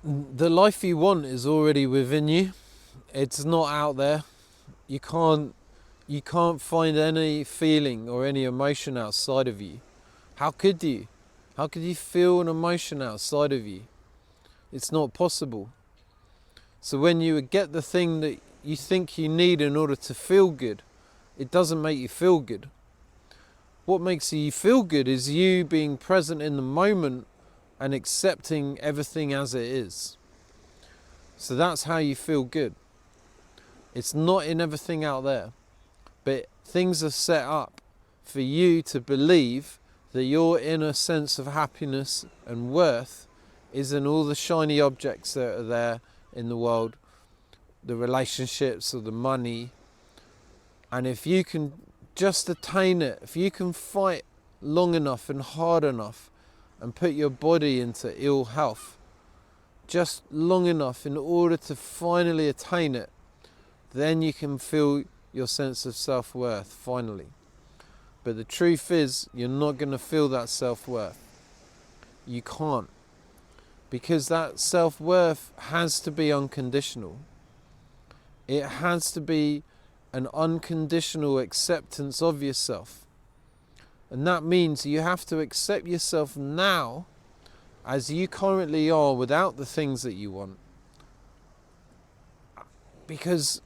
The life you want is already within you. It's not out there. You can't find any feeling or any emotion outside of you. How could you? How could you feel an emotion outside of you? It's not possible. So when you get the thing that you think you need in order to feel good, it doesn't make you feel good. What makes you feel good is you being present in the moment and accepting everything as it is. So that's how you feel good. It's not in everything out there, but things are set up for you to believe that your inner sense of happiness and worth is in all the shiny objects that are there in the world, the relationships or the money. And if you can just attain it, if you can fight long enough and hard enough and put your body into ill health just long enough in order to finally attain it, then you can feel your sense of self-worth finally. But the truth is, you're not going to feel that self-worth. You can't. Because that self-worth has to be unconditional. It has to be an unconditional acceptance of yourself. And that means you have to accept yourself now as you currently are without the things that you want. Because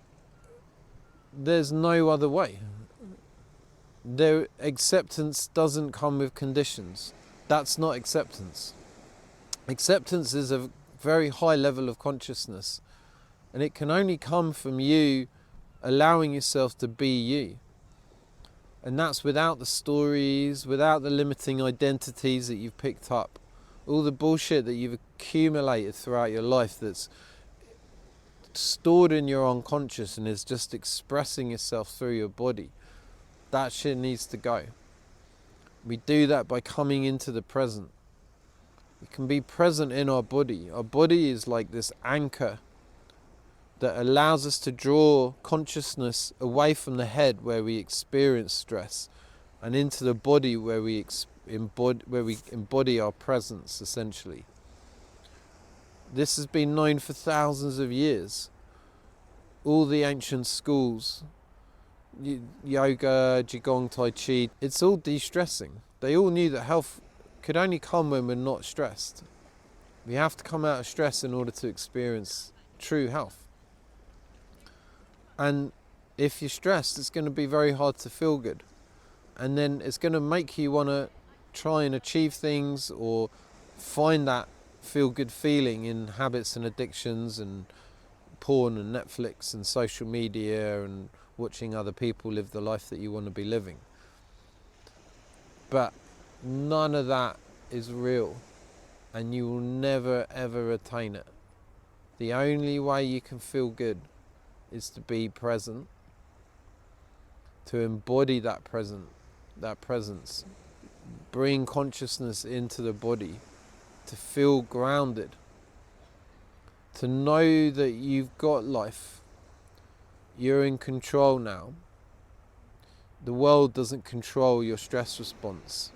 there's no other way. Their acceptance doesn't come with conditions. That's not acceptance. Acceptance is a very high level of consciousness, and it can only come from you allowing yourself to be you. And that's without the stories, without the limiting identities that you've picked up, all the bullshit that you've accumulated throughout your life that's stored in your unconscious and is just expressing itself through your body. That shit needs to go. We do that by coming into the present. We can be present in our body. Our body is like this anchor that allows us to draw consciousness away from the head where we experience stress and into the body where we embody our presence, essentially. This has been known for thousands of years. All the ancient schools, yoga, qigong, tai chi, it's all de-stressing. They all knew that health could only come when we're not stressed. We have to come out of stress in order to experience true health. And if you're stressed, it's going to be very hard to feel good. And then it's going to make you want to try and achieve things or find that feel-good feeling in habits and addictions and porn and Netflix and social media and watching other people live the life that you want to be living. But none of that is real, and you will never ever attain it. The only way you can feel good is to be present, to embody that presence, bring consciousness into the body, to feel grounded, to know that you've got life, you're in control now. The world doesn't control your stress response.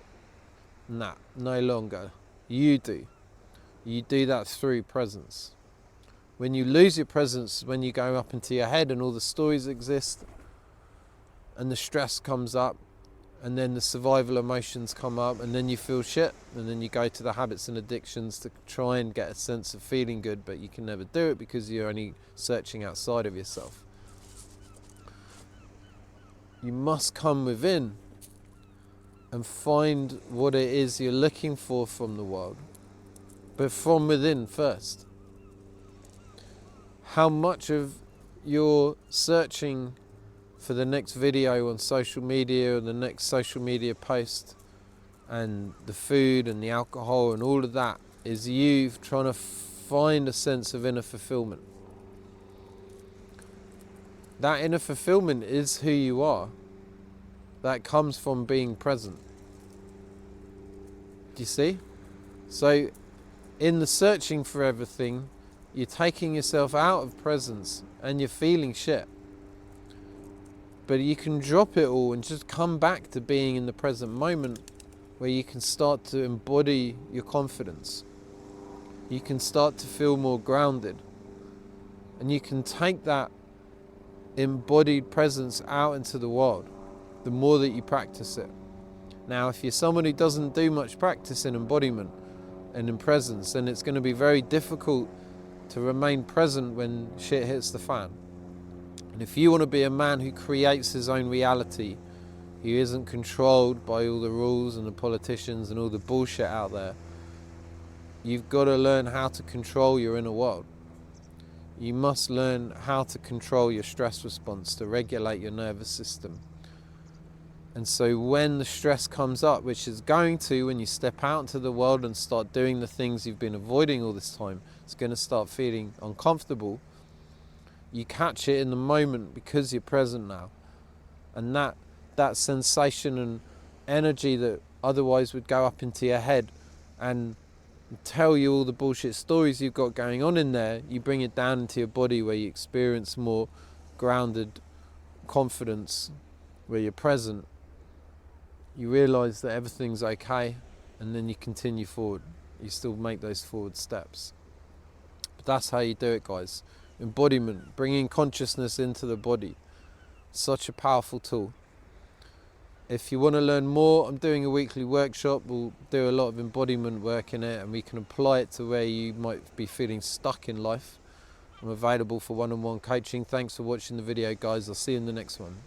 Nah, no longer. You do. You do that through presence. When you lose your presence, when you go up into your head and all the stories exist, and the stress comes up, and then the survival emotions come up, and then you feel shit, and then you go to the habits and addictions to try and get a sense of feeling good, but you can never do it because you're only searching outside of yourself. You must come within and find what it is you're looking for from the world, but from within first. How much of your searching for the next video on social media or the next social media post and the food and the alcohol and all of that is you trying to find a sense of inner fulfillment? That inner fulfillment is who you are. That comes from being present. Do you see? So in the searching for everything, you're taking yourself out of presence and you're feeling shit. But you can drop it all and just come back to being in the present moment, where you can start to embody your confidence. you can start to feel more grounded. And you can take that embodied presence out into the world the more that you practice it. Now, if you're someone who doesn't do much practice in embodiment and in presence, then it's going to be very difficult to remain present when shit hits the fan. And if you want to be a man who creates his own reality, who isn't controlled by all the rules and the politicians and all the bullshit out there, you've got to learn how to control your inner world. You must learn how to control your stress response, to regulate your nervous system. And so when the stress comes up, which is going to when you step out into the world and start doing the things you've been avoiding all this time, it's going to start feeling uncomfortable. You catch it in the moment because you're present now. And that sensation and energy that otherwise would go up into your head and tell you all the bullshit stories you've got going on in there, you bring it down into your body where you experience more grounded confidence, where you're present. You realise that everything's okay, and then you continue forward. You still make those forward steps. But that's how you do it, guys. Embodiment, bringing consciousness into the body. Such a powerful tool. If you want to learn more, I'm doing a weekly workshop. We'll do a lot of embodiment work in it, and we can apply it to where you might be feeling stuck in life. I'm available for one-on-one coaching. Thanks for watching the video, guys. I'll see you in the next one.